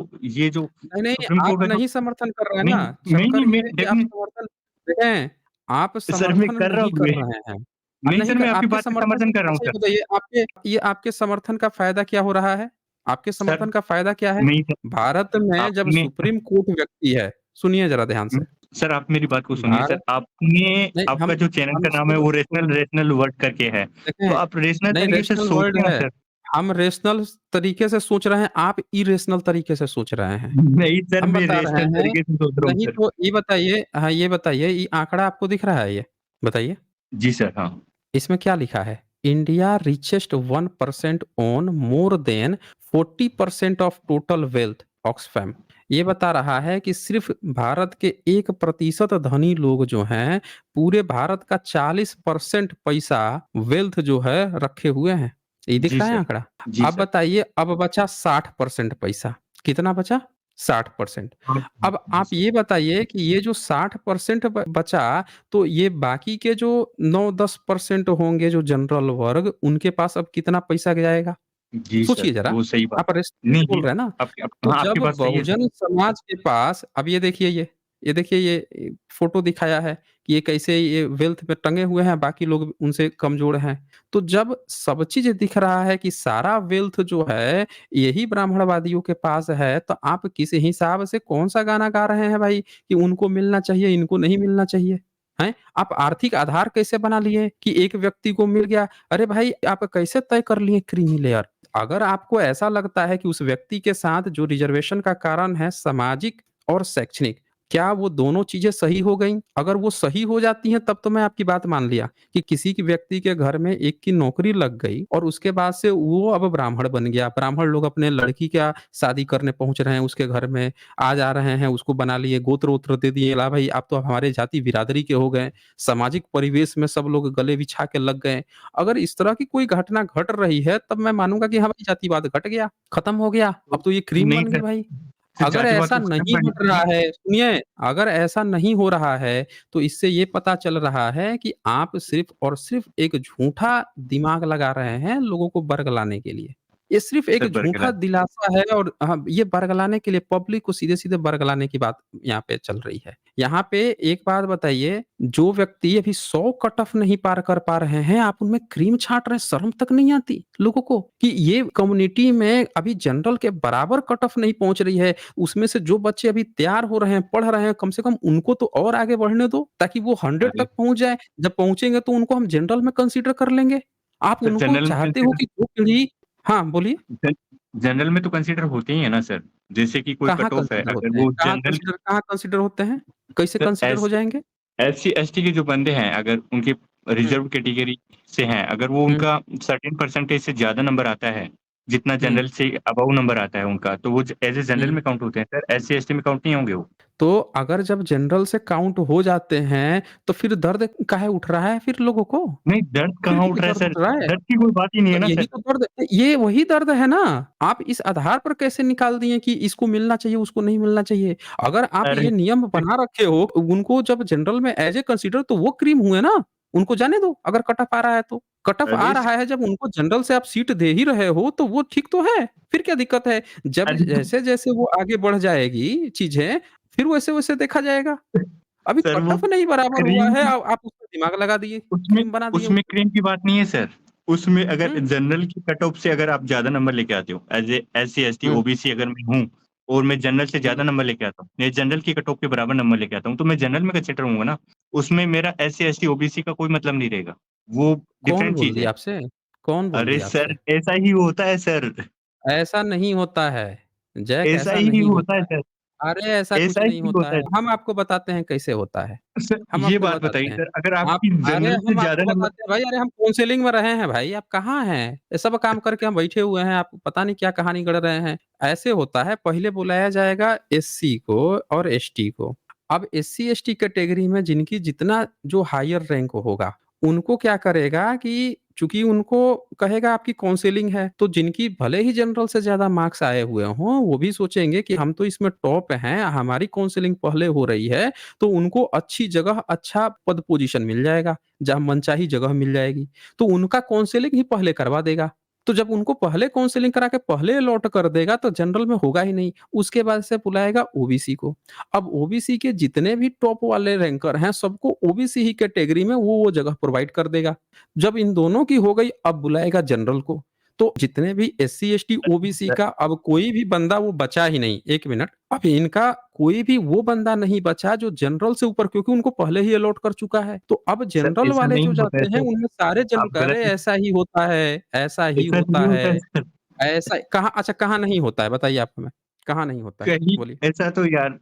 Speaker 1: नहीं, नहीं,
Speaker 2: सुप्रीम
Speaker 1: आप
Speaker 2: कोर्ट का जो
Speaker 1: नहीं समर्थन कर रहे हैं
Speaker 2: नहीं,
Speaker 1: ना,
Speaker 2: नहीं,
Speaker 1: चक्कर
Speaker 2: नहीं, मैं
Speaker 1: ये है कि आप
Speaker 2: डेफ़िनिट
Speaker 1: समर्थन देखें, आप
Speaker 2: सर मैं
Speaker 1: समर्थन
Speaker 2: कर रहा
Speaker 1: नहीं
Speaker 2: हूँ
Speaker 1: कर
Speaker 2: मैं
Speaker 1: रहे हैं।
Speaker 2: नहीं
Speaker 1: नहीं
Speaker 2: सर,
Speaker 1: कर
Speaker 2: मैं आपकी
Speaker 1: आपके
Speaker 2: बात से
Speaker 1: समर्थन से
Speaker 2: समर्थन कर रहा हूँ
Speaker 1: अच्छा ये
Speaker 2: सर।
Speaker 1: बताइए आपके समर्थन का फ़ायदा क्या हो रहा है? आपके
Speaker 2: सर
Speaker 1: समर्थन का फ़ायदा क्या है?
Speaker 2: नहीं सर,
Speaker 1: भारत में जब
Speaker 2: आपने
Speaker 1: सुप्रीम कोर्ट व्यक्ति है, सुनिए ज़रा ध्यान से।
Speaker 2: सर आप मेरी बात को सुनिए सर।
Speaker 1: भारत नहीं
Speaker 2: आपका जो चैनल
Speaker 1: हम
Speaker 2: का नाम है
Speaker 1: सुन
Speaker 2: वो
Speaker 1: सुन
Speaker 2: रेशनल वर्ड करके है। तो
Speaker 1: देखें,
Speaker 2: आप रेशनल
Speaker 1: नहीं
Speaker 2: तरीके से
Speaker 1: रेशनल वर्ड
Speaker 2: सोचिए ना
Speaker 1: है।
Speaker 2: सर।
Speaker 1: हम रेशनल तरीके से सोच रहे हैं, आप इरेशनल तरीके से सोच रहे हैं।
Speaker 2: नहीं सर,
Speaker 1: हम
Speaker 2: मैं
Speaker 1: बता रहे
Speaker 2: रेशनल
Speaker 1: हैं
Speaker 2: तरीके से सोच रहा हूँ
Speaker 1: नहीं
Speaker 2: सर।
Speaker 1: तो ये बताइए हाँ, ये बताइए ये आंकड़ा आपको दिख रहा है ये? बताइए।
Speaker 2: जी सर, हाँ।
Speaker 1: इसमें क्या लिखा है? India richest 1% own more than 40% of total wealth Oxfam. ये बता रहा है कि सिर्फ भारत के 1% धनी लोग जो हैं, पूरे भारत का 40% पैसा वेल्थ जो है रखे हुए हैं। ये दिख
Speaker 2: जी
Speaker 1: रहा है
Speaker 2: सर।
Speaker 1: आंकड़ा?
Speaker 2: जी
Speaker 1: अब
Speaker 2: सर।
Speaker 1: बताइए अब बचा 60% पैसा। कितना बचा? 60%।
Speaker 2: हाँ,
Speaker 1: अब
Speaker 2: जी
Speaker 1: आप
Speaker 2: सर।
Speaker 1: ये बताइए कि ये जो 60% बचा तो ये बाकी के जो 9-10% होंगे जो जनरल वर्ग, उनके पास अब कितना पैसा जाएगा?
Speaker 2: जी सर,
Speaker 1: सोचिए ज़रा।
Speaker 2: वो सही बात
Speaker 1: आप रेशनली
Speaker 2: नहीं,
Speaker 1: से बोल
Speaker 2: ये
Speaker 1: रहे हैं ना?
Speaker 2: आपकी आप
Speaker 1: तो
Speaker 2: हाँ, आपकी
Speaker 1: जब
Speaker 2: बात सही है सर।
Speaker 1: बहुजन समाज के पास अब ये देखिए ये देखिए ये फ़ोटो दिखाया है कि ये कैसे ये वेल्थ में टंगे हुए हैं, बाकी लोग उनसे कमज़ोर हैं। तो जब सब चीज़ दिख रहा है कि सारा वेल्थ जो है, यही ब्राह्मणवादियों के पास है, तो आप किस हिसाब से कौन-सा गाना गा रहे हैं भाई कि उनको मिलना चाहिए, इनको नहीं मिलना चाहिए? हैं? आप आर्थिक आधार कैसे बना लिए कि एक व्यक्ति को मिल गया? अरे भाई, आप कैसे तय कर लिए क्रीमी लेयर? अगर आपको ऐसा लगता है कि उस व्यक्ति के साथ जो रिज़र्वेशन का कारण है सामाजिक और शैक्षणिक, क्या वो दोनों चीज़ें सही हो गईं? अगर वो सही हो जाती हैं तब तो मैं आपकी बात मान लिया कि किसी की व्यक्ति के घर में एक की नौकरी लग गई और उसके बाद से वो अब ब्राह्मण बन गया। ब्राह्मण लोग अपने लड़की का शादी करने पहुँच रहे हैं उसके घर में, आ जा रहे हैं, उसको बना लिए, गोत्र-वोत्र दे दिए, ला भाई आप तो हमारे जाति बिरादरी के हो गए। सामाजिक परिवेश में सब लोग गले बिछा के लग गए। अगर इस तरह की कोई घटना घट रही है तब मैं मानूँगा कि हाँ भाई जातिवाद घट गया, खत्म हो गया, अब तो ये क्रीम
Speaker 2: नहीं
Speaker 1: बन गई
Speaker 2: सर,
Speaker 1: भाई।
Speaker 2: सिर्फ
Speaker 1: अगर
Speaker 2: जातिवाद
Speaker 1: ऐसा
Speaker 2: को खत्म
Speaker 1: नहीं
Speaker 2: करने
Speaker 1: घट
Speaker 2: के
Speaker 1: रहा
Speaker 2: लिए
Speaker 1: है सुनिए, अगर ऐसा नहीं हो रहा है तो इससे ये पता चल रहा है कि आप सिर्फ़ और सिर्फ़ एक झूठा दिमाग लगा रहे हैं लोगों को बरगलाने के लिए। ये सिर्फ़ एक
Speaker 2: सर
Speaker 1: झूठा
Speaker 2: बरकरार
Speaker 1: दिलासा है और ये बरगलाने के लिए पब्लिक को सीधे-सीधे बरगलाने की बात यहाँ पे चल रही है। यहाँ पे एक बात बताइए, जो व्यक्ति अभी 100 कट ऑफ नहीं पार कर पा रहे हैं, आप उनमें क्रीम छाट रहे हैं, शर्म तक नहीं आती लोगों को कि ये कम्युनिटी में अभी जनरल के बराबर कट ऑफ नहीं पहुँच रही है। उसमें से जो बच्चे अभी तैयार हो रहे हैं, पढ़ रहे हैं, कम से कम उनको तो और आगे बढ़ने दो, ताकि वो 100
Speaker 2: अरे!
Speaker 1: तक पहुँच जाएँ। जब पहुँचेंगे तो उनको हम जनरल में कंसीडर कर लेंगे। आप
Speaker 2: सर
Speaker 1: उनको चाहते हो कि जो पीढ़ी हाँ, बोलिए?
Speaker 2: जन जनरल में तो कंसीडर होते ही है ना सर। जैसे कि कोई
Speaker 1: कहाँ
Speaker 2: कट ऑफ है,
Speaker 1: कंसीडर
Speaker 2: अगर
Speaker 1: होते हैं?
Speaker 2: वो जनरल
Speaker 1: कहाँ कंसीडर होते हैं? कैसे
Speaker 2: सर
Speaker 1: कंसीडर हो जाएँगे?
Speaker 2: एससी-एसटी के जो बंदे हैं, अगर उनके
Speaker 1: हुँ,
Speaker 2: रिज़र्व कैटेगरी से हैं, अगर वो
Speaker 1: हुँ,
Speaker 2: उनका सर्टेन परसेंटेज से ज़्यादा नंबर आता है, जितना
Speaker 1: हुँ,
Speaker 2: जनरल से अबव नंबर आता है उनका, तो वो एज़ ए जनरल
Speaker 1: हुँ।
Speaker 2: में काउंट होते हैं सर, एससी-एसटी में काउंट नहीं होंगे वो।
Speaker 1: तो अगर जब जनरल से काउंट हो जाते हैं, तो फिर दर्द काहे उठ रहा है फिर लोगों को?
Speaker 2: नहीं, दर्द
Speaker 1: फिर
Speaker 2: कहाँ
Speaker 1: क्यों
Speaker 2: उठ रहा है
Speaker 1: दर्द
Speaker 2: सर?
Speaker 1: उठ रहा है?
Speaker 2: दर्द की कोई बात ही नहीं है
Speaker 1: तो
Speaker 2: ना
Speaker 1: यही
Speaker 2: सर।
Speaker 1: तो दर्द ये वही दर्द है ना। आप इस आधार पर कैसे निकाल दिए कि इसको मिलना चाहिए, उसको नहीं मिलना चाहिए। अगर आप
Speaker 2: अरे!
Speaker 1: ये नियम बना रखे हो, उनको जब जनरल में एज़ ए कंसीडर तो वो क्रीम हुए ना, उनको जाने दो अगर कट ऑफ आ रहा है तो। कट ऑफ आ
Speaker 2: अरे!
Speaker 1: रहा है जब उनको जनरल से आप सीट दे ही रहे हो, तो वो ठीक तो है, फिर क्या दिक्कत है? जब
Speaker 2: अरे तो
Speaker 1: जैसे-जैसे वो आगे बढ़ जाएगी चीज़ें, फिर वैसे-वैसे देखा जाएगा। अभी
Speaker 2: सर
Speaker 1: कट
Speaker 2: वो
Speaker 1: ऑफ नहीं बराबर हुआ
Speaker 2: क्रीम
Speaker 1: है,
Speaker 2: की
Speaker 1: आप उसमें दिमाग लगा दिए,
Speaker 2: उसमें
Speaker 1: क्रीम बना दिए
Speaker 2: उसमें
Speaker 1: उसको।
Speaker 2: क्रीम की बात नहीं है सर। उसमें अगर
Speaker 1: हुँ,
Speaker 2: जनरल की कट ऑफ से अगर आप ज़्यादा नंबर लेके आते हो, as a SC-ST,
Speaker 1: hmm,
Speaker 2: OBC अगर मैं हूँ और मैं जनरल से ज़्यादा
Speaker 1: हुँ।
Speaker 2: नंबर लेके आता हूँ, या जनरल की कट ऑफ के बराबर नंबर लेके आता हूँ, तो मैं जनरल में कंसिडर होऊँगा ना। उसमें मेरा एससी-एसटी, ओबीसी का कोई मतलब नहीं रहेगा। वो
Speaker 1: कौन
Speaker 2: डिफरेंट
Speaker 1: बोल
Speaker 2: चीज़ है।
Speaker 1: दिया आपसे? कौन बोल
Speaker 2: अरे
Speaker 1: दिया
Speaker 2: सर,
Speaker 1: आपसे?
Speaker 2: ऐसा ही होता है सर,
Speaker 1: ऐसा नहीं होता है, जैक
Speaker 2: ऐसा
Speaker 1: ऐसा
Speaker 2: ही
Speaker 1: नहीं
Speaker 2: होता है
Speaker 1: होता है।
Speaker 2: सर।
Speaker 1: अरे ऐसा कुछ
Speaker 2: ऐसा ही
Speaker 1: नहीं
Speaker 2: क्यों
Speaker 1: होता
Speaker 2: होता
Speaker 1: है,
Speaker 2: है?
Speaker 1: हम आपको बताते हैं कैसे होता है।
Speaker 2: सर
Speaker 1: हम
Speaker 2: ये
Speaker 1: आपको
Speaker 2: बात बताइए
Speaker 1: बताते हैं।
Speaker 2: सर, अगर
Speaker 1: आप
Speaker 2: आपकी
Speaker 1: अरे
Speaker 2: जनरल से
Speaker 1: हम
Speaker 2: ज़्यादा
Speaker 1: आपको
Speaker 2: नंबर
Speaker 1: बताते हैं भाई, अरे हम काउंसलिंग में रहे हैं भाई, आप कहाँ हैं? ये सब काम करके हम बैठे हुए हैं, आप पता नहीं क्या कहानी गढ़ रहे हैं। ऐसे होता है, पहले बुलाया जाएगा एससी को और एसटी को। अब एससी-एसटी कैटेगरी में जिनकी जितना जो हायर रैंक होगा, उनको क्या करेगा कि चूँकि उनको कहेगा आपकी काउंसलिंग है, तो जिनकी भले ही जनरल से ज़्यादा मार्क्स आए हुए हों, वो भी सोचेंगे कि हम तो इसमें टॉप हैं, हमारी काउंसलिंग पहले हो रही है, तो उनको अच्छी जगह, अच्छा पद पोज़ीशन मिल जाएगा, जहाँ मनचाही जगह मिल जाएगी। तो उनका काउंसलिंग ही पहले करवा देगा। तो जब उनको पहले काउंसलिंग करा के पहले अलॉट कर देगा, तो जनरल में होगा ही नहीं। उसके बाद से बुलाएगा ओबीसी को। अब ओबीसी के जितने भी टॉप वाले रैंकर हैं, सबको ओबीसी ही कैटेगरी में वो जगह प्रोवाइड कर देगा। जब इन दोनों की हो गई, अब बुलाएगा जनरल को। तो जितने भी एससी, एसटी, ओबीसी
Speaker 2: सर
Speaker 1: का अब कोई भी बंदा वो बचा ही नहीं। 1 मिनट, अब इनका कोई भी वो बंदा नहीं बचा जो जनरल से ऊपर, क्योंकि उनको पहले ही अलॉट कर चुका है। तो अब
Speaker 2: सर
Speaker 1: जनरल
Speaker 2: ऐसा
Speaker 1: वाले
Speaker 2: नहीं
Speaker 1: जो
Speaker 2: होता है
Speaker 1: जाते हैं,
Speaker 2: सर,
Speaker 1: उनमें सारे जनरल
Speaker 2: आप
Speaker 1: कह रहे
Speaker 2: गलत
Speaker 1: ऐसा ही होता है, ऐसा ही
Speaker 2: ऐसा
Speaker 1: होता
Speaker 2: नहीं होता है
Speaker 1: है,
Speaker 2: सर,
Speaker 1: ऐसा कहाँ, अच्छा कहाँ नहीं होता है बताइए आप हमें? कहाँ नहीं होता है?
Speaker 2: कहीं
Speaker 1: बोलिए।
Speaker 2: ऐसा तो यार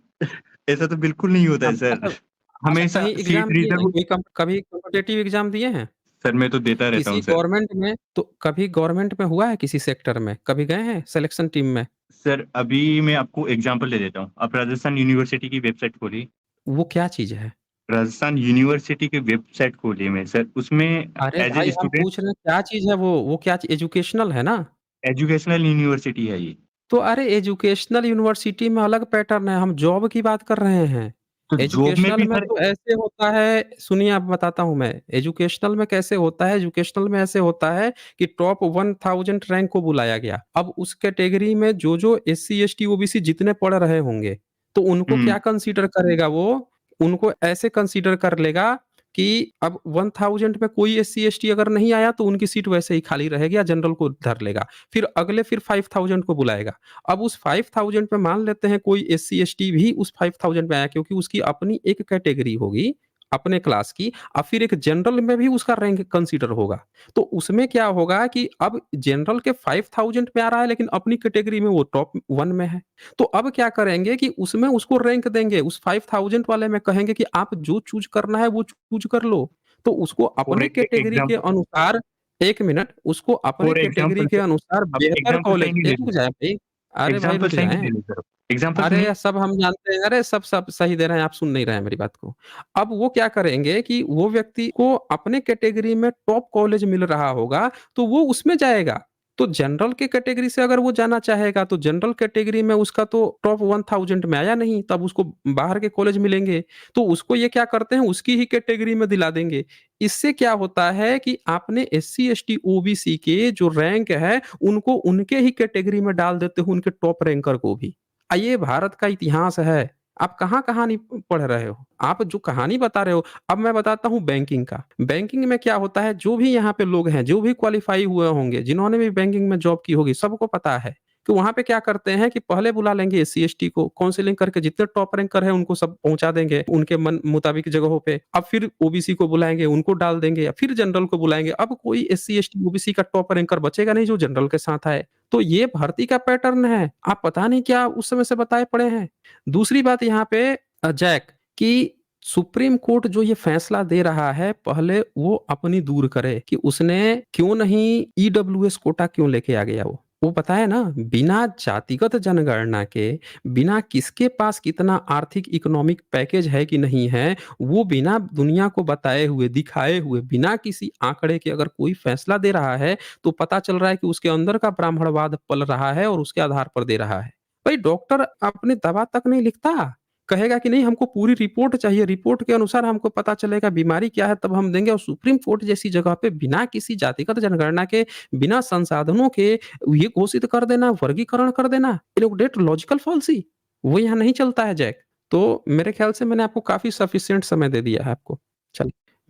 Speaker 2: ऐसा तो बिल्कुल नहीं होता है
Speaker 1: अब
Speaker 2: सर।
Speaker 1: अच्छा, अच्छा
Speaker 2: हमेशा
Speaker 1: कहीं
Speaker 2: सीट
Speaker 1: एग्ज़ाम दिए हैं?
Speaker 2: रिज़र्व
Speaker 1: कोई कभी कॉम्पिटिटिव एग्ज़ाम दिए हैं?
Speaker 2: सर मैं तो देता रहता
Speaker 1: किसी
Speaker 2: हूँ सर।
Speaker 1: गवर्नमेंट में, तो कभी गवर्नमेंट में हुआ है किसी सेक्टर में? कभी गए हैं सिलेक्शन टीम में?
Speaker 2: सर अभी मैं आपको एग्ज़ाम्पल दे देता हूँ। आप राजस्थान यूनिवर्सिटी की वेबसाइट खोलिए,
Speaker 1: वो क्या चीज़ है?
Speaker 2: राजस्थान यूनिवर्सिटी की वेबसाइट खोलिए मैं सर, उसमें
Speaker 1: अरे
Speaker 2: एज़
Speaker 1: भाई
Speaker 2: ए
Speaker 1: हम
Speaker 2: स्टूडेंट
Speaker 1: पूछ रहे हैं क्या चीज़ है वो? वो क्या चीज़, एजुकेशनल है ना?
Speaker 2: एजुकेशनल यूनिवर्सिटी है ये।
Speaker 1: तो अरे एजुकेशनल यूनिवर्सिटी में अलग पैटर्न है, हम जॉब की बात कर रहे हैं।
Speaker 2: तो जॉब में
Speaker 1: एजुकेशनल
Speaker 2: भी
Speaker 1: में
Speaker 2: सर
Speaker 1: तो ऐसे होता है, सुनिए आप बताता हूँ मैं, एजुकेशनल में कैसे होता है, एजुकेशनल में ऐसे होता है कि टॉप 1000 रैंक को बुलाया गया। अब उस कैटेगरी में जो एससी, एसटी, ओबीसी जितने पढ़ रहे होंगे, तो उनको
Speaker 2: हुँ,
Speaker 1: क्या कंसीडर करेगा वो? उनको ऐसे कंसीडर कर लेगा कि अब 1000 में कोई एससी, एसटी अगर नहीं आया, तो उनकी सीट वैसे ही खाली रहेगी या जनरल को धर लेगा। फिर अगले फिर 5000 को बुलाएगा। अब उस 5000 में मान लेते हैं कोई एससी, एसटी भी उस 5000 में आया, क्योंकि उसकी अपनी एक कैटेगरी होगी, अपने क्लास की, और फिर एक जनरल में भी उसका रैंक कंसीडर होगा। तो उसमें क्या होगा कि अब जनरल के 5000 में आ रहा है, लेकिन अपनी कैटेगरी में वो टॉप 1 में है। तो अब क्या करेंगे कि उसमें उसको रैंक देंगे, उस 5000 वाले में कहेंगे कि आप जो चूज़ करना है वो चूज़ कर लो। तो उसको
Speaker 2: फॉर
Speaker 1: अपने कैटेगरी के अनुसार, 1 मिनट, उसको अपने
Speaker 2: फॉर
Speaker 1: कैटेगरी
Speaker 2: एग्ज़ाम्पल
Speaker 1: के
Speaker 2: सर,
Speaker 1: अनुसार
Speaker 2: आप
Speaker 1: बेहतर
Speaker 2: एग्ज़ाम्पल सही
Speaker 1: कॉलेज,
Speaker 2: नहीं ले
Speaker 1: रुक
Speaker 2: रहे,
Speaker 1: जाएँ भई। अरे भाई
Speaker 2: एग्ज़ाम्पल
Speaker 1: रुक
Speaker 2: सही नहीं
Speaker 1: जाएँ।
Speaker 2: ले रहे सर। एग्ज़ाम्पल सुनिए,
Speaker 1: अरे सब हम जानते हैं, अरे सब सही दे रहे हैं, आप सुन नहीं रहे हैं मेरी बात को। अब वो क्या करेंगे कि वो व्यक्ति को अपने कैटेगरी में टॉप कॉलेज मिल रहा होगा, तो वो उसमें जाएगा। तो जनरल के कैटेगरी से अगर वो जाना चाहेगा, तो जनरल कैटेगरी में उसका तो टॉप 1000 में आया नहीं, तब उसको बाहर के कॉलेज मिलेंगे। तो उसको ये क्या करते हैं, उसकी ही कैटेगरी में दिला देंगे। इससे क्या होता है कि आपने एससी, एसटी, ओबीसी के जो रैंक है, उनको उनके ही कैटेगरी में डाल देते हो, उनके टॉप रैंकर को भी। ये भारत का इतिहास है। आप कहाँ कहानी पढ़ रहे हो? आप जो कहानी बता रहे हो, अब मैं बताता हूँ बैंकिंग का। बैंकिंग में क्या होता है, जो भी यहाँ पे लोग हैं, जो भी क्वालीफाई हुए होंगे, जिन्होंने भी बैंकिंग में जॉब की होगी, सबको पता है कि वहाँ पे क्या करते हैं कि पहले बुला लेंगे एससी, एसटी को, काउंसलिंग करके जितने टॉप रैंकर हैं, उनको सब पहुँचा देंगे उनके मन मुताबिक जगहों पे। अब फिर ओबीसी को बुलाएँगे, उनको डाल देंगे, फिर जनरल को बुलाएँगे। अब कोई एससी, एसटी, ओबीसी का टॉप रैंकर बचेगा नहीं जो जनरल के साथ आए। तो ये भर्ती का पैटर्न है। आप पता नहीं क्या उस समय से बताए पड़े हैं। दूसरी बात यहाँ पे जैक, कि सुप्रीम कोर्ट जो ये फैसला दे रहा है, पहले वो अपनी दूर करे कि उसने क्यों नहीं ईडब्ल्यूएस कोटा क्यों लेके आ गया वो। वो बताए ना, बिना जातिगत जनगणना के, बिना किसके पास कितना आर्थिक इकोनॉमिक पैकेज है कि नहीं है, वो बिना दुनिया को बताए हुए, दिखाए हुए, बिना किसी आंकड़े के अगर कोई फैसला दे रहा है, तो पता चल रहा है कि उसके अंदर का ब्राह्मणवाद पल रहा है और उसके आधार पर दे रहा है। भाई डॉक्टर अपनी दवा तक नहीं लिखता, कहेगा कि नहीं हमको पूरी रिपोर्ट चाहिए, रिपोर्ट के अनुसार हमको पता चलेगा बीमारी क्या है, तब हम देंगे। और सुप्रीम कोर्ट जैसी जगह पे बिना किसी जातिगत जनगणना के, बिना संसाधनों के ये घोषित कर देना, वर्गीकरण कर देना, इनोग्रेट लॉजिकल फॉल्सी, वो यहाँ नहीं चलता है जैक। तो मेरे ख्याल से मैंने आपको काफ़ी सफिशिएंट समय दे दिया है आपको।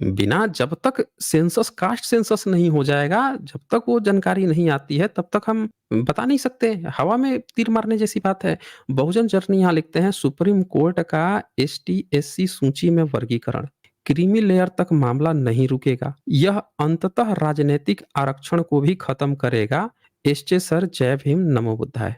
Speaker 1: बिना, जब तक सेंसस, कास्ट सेंसस नहीं हो जाएगा, जब तक वो जानकारी नहीं आती है, तब तक हम बता नहीं सकते। हवा में तीर मारने जैसी बात है। बहुजन जर्नी यहाँ लिखते हैं, सुप्रीम कोर्ट का एसटी, एससी सूची में वर्गीकरण, क्रीमी लेयर तक मामला नहीं रुकेगा। यह अंततः राजनीतिक आरक्षण को भी खत्म करेगा। एसचे सर, जय भीम, नमो बुद्धाय।